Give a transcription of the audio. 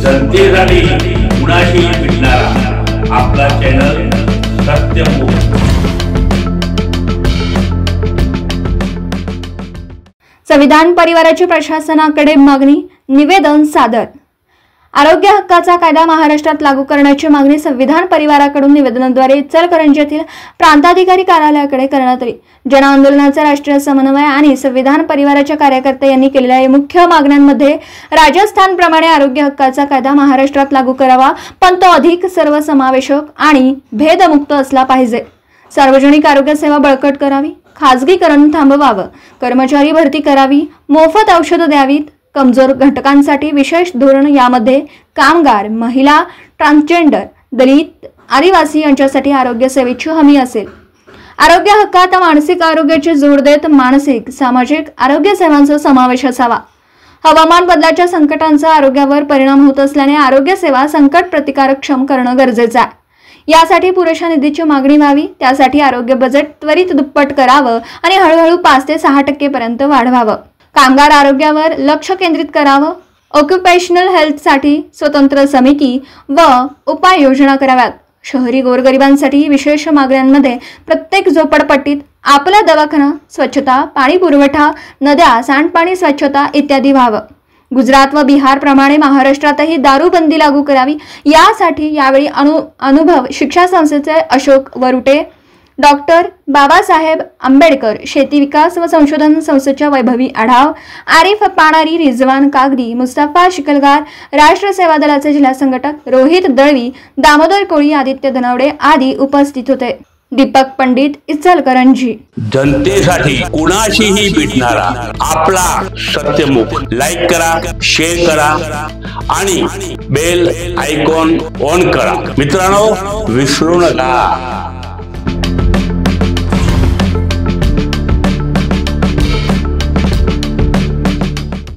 जनतेसाठी कुणाशी भेटणारा आपला चॅनल सत्यमुख। संविधान परिवाराची प्रशासनाकडे मागणी, निवेदन सादर। आरोग्य हक्काचा कायदा महाराष्ट्रात लागू करण्याची मागणी संविधान परिवाराकडून निवेदनाद्वारे इचलकरंजी येथील प्रांताधिकारी कार्यालयाकडे करण्यात आली। जन आंदोलनाचे राष्ट्रीय समन्वय आणि संविधान परिवाराच्या कार्यकर्ते यांनी केलेल्या मुख्य मागण्यांमध्ये राजस्थानप्रमाणे आरोग्य हक्काचा कायदा महाराष्ट्रात लागू करावा, पण तो अधिक सर्वसमावेशक आणि भेदमुक्त असला पाहिजे। सार्वजनिक आरोग्य सेवा बळकट करावी, खाजगीकरण थांबवावं, कर्मचारी भरती करावी, मोफत औषधं द्यावीत, कमजोर घटकांसाठी विशेष धोरण, यामध्ये कामगार, महिला, ट्रान्सजेंडर, दलित, आदिवासी यांच्यासाठी आरोग्य सेवेची हमी असेल। आरोग्य हक्कात मानसिक आरोग्याची जोड देत मानसिक सामाजिक आरोग्य सेवांचा समावेश असावा। हवामान बदलाच्या संकटांचा आरोग्यावर परिणाम होत असल्याने आरोग्य सेवा संकट प्रतिकारक्षम करणं गरजेचं आहे। यासाठी पुरेशा निधीची मागणी व्हावी, त्यासाठी आरोग्य बजेट त्वरित दुप्पट करावं आणि हळूहळू 5 ते 6% पर्यंत वाढवावं। कामगार आरोग्यावर लक्ष केंद्रित करावं। ऑक्युपेशनल हेल्थसाठी स्वतंत्र समिती व उपाययोजना कराव्यात। शहरी गोरगरिबांसाठी विशेष मागण्यांमध्ये प्रत्येक झोपडपट्टीत आपला दवाखाना, स्वच्छता, पाणी पुरवठा, नद्या, सांडपाणी स्वच्छता इत्यादी व्हावं। गुजरात व बिहार प्रमाणे महाराष्ट्रातही दारूबंदी लागू करावी। यासाठी यावेळी अनुभव शिक्षा संस्थेचे अशोक वरुटे, डॉक्टर बाबासाहेब आंबेडकर शेती विकास व संशोधन संस्थेच्या वैभवी आढाव, आरिफ पाणारी, रिजवान कागदी, मुस्तफा शिकलगार, राष्ट्र सेवा दलाचे जिल्हा संघटक रोहित दळवी, दामोदर कोळी, आदित्य धनावडे आदी उपस्थित होते। दीपक पंडित, इचलकरंजी। जनतेसाठी कुणाशीही भेटणारा आपला सत्यमुख। लाईक करा, शेअर करा आणि बेल आयकॉन ऑन करा। मित्रांनो, विसरू नका।